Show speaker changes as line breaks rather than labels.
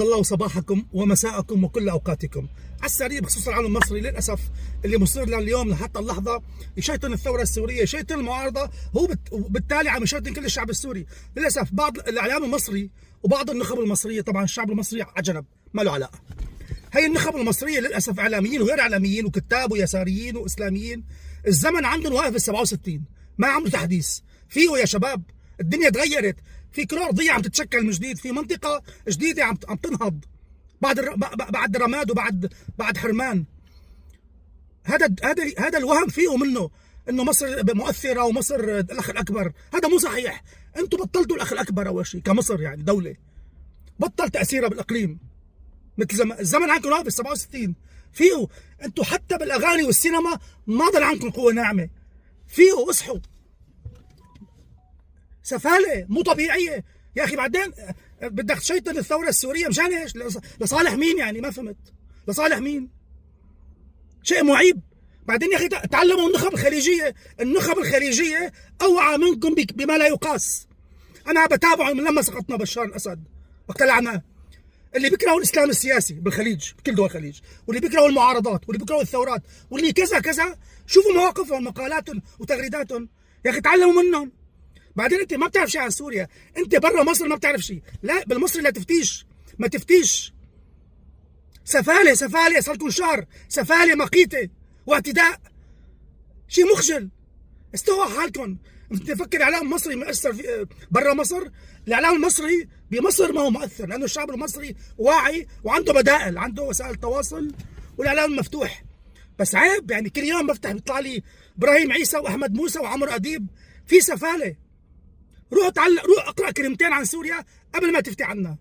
الله صباحكم ومساءكم وكل اوقاتكم. على السريع بخصوص العالم المصري، للاسف اللي مصر اليوم لحتى اللحظه يشيطن الثوره السوريه، يشيطن المعارضه، هو بالتالي عم يشيطن كل الشعب السوري. للاسف بعض الاعلام المصري وبعض النخب المصريه، طبعا الشعب المصري على جنب ما له علاقه. هي النخب المصريه للاسف اعلاميين وغير اعلاميين وكتاب ويساريين واسلاميين، الزمن عندهم واقف ال 67، ما عملوا تحديث فيه يا شباب. الدنيا تغيرت، في كره ارضيه عم تتشكل من جديد، في منطقه جديده عم تنهض بعد رماد وبعد حرمان. هذا الوهم فيه منه انه مصر مؤثره ومصر الاخ الاكبر، هذا مو صحيح. انتم بطلتوا الاخ الاكبر اول شيء كمصر، يعني دوله بطل تاثيرها بالاقليم. مثل الزمن عندكم واقف 67 فيه. انتم حتى بالاغاني والسينما ما ضل عندكم قوه ناعمه فيه. اصحوا، سفاله مو طبيعيه يا اخي. بعدين بدك تشيطن الثوره السوريه مشان ايش؟ لصالح مين يعني؟ ما فهمت لصالح مين؟ شيء معيب. بعدين يا اخي تعلموا النخب الخليجيه، النخب الخليجيه اوعى منكم بما لا يقاس. انا بتابعه من لما سقطنا بشار الاسد واقتلعناه. اللي بيكرهوا الاسلام السياسي بالخليج، بكل دول الخليج، واللي بيكرهوا المعارضات، واللي بيكرهوا الثورات، واللي كذا كذا، شوفوا مواقفهم مقالاتهم وتغريداتهم يا اخي، تعلموا منهم. بعدين انت ما بتعرف شيء عن سوريا، انت برا مصر ما بتعرف شيء. لا بالمصري لا تفتيش، ما تفتيش. سفاله سفاله، صار لكم شهر سفاله مقيته واعتداء، شيء مخجل. استوى حالكم. انت تفكر الاعلام المصري مؤثر في برا مصر؟ الاعلام المصري بمصر ما هو مؤثر، لانه الشعب المصري واعي وعنده بدائل، عنده وسائل تواصل والاعلام مفتوح. بس عيب يعني، كل يوم بفتح بيطلع لي ابراهيم عيسى واحمد موسى وعمرو اديب في سفاله. روح اقرا كلمتين عن سوريا قبل ما تفتي عنها.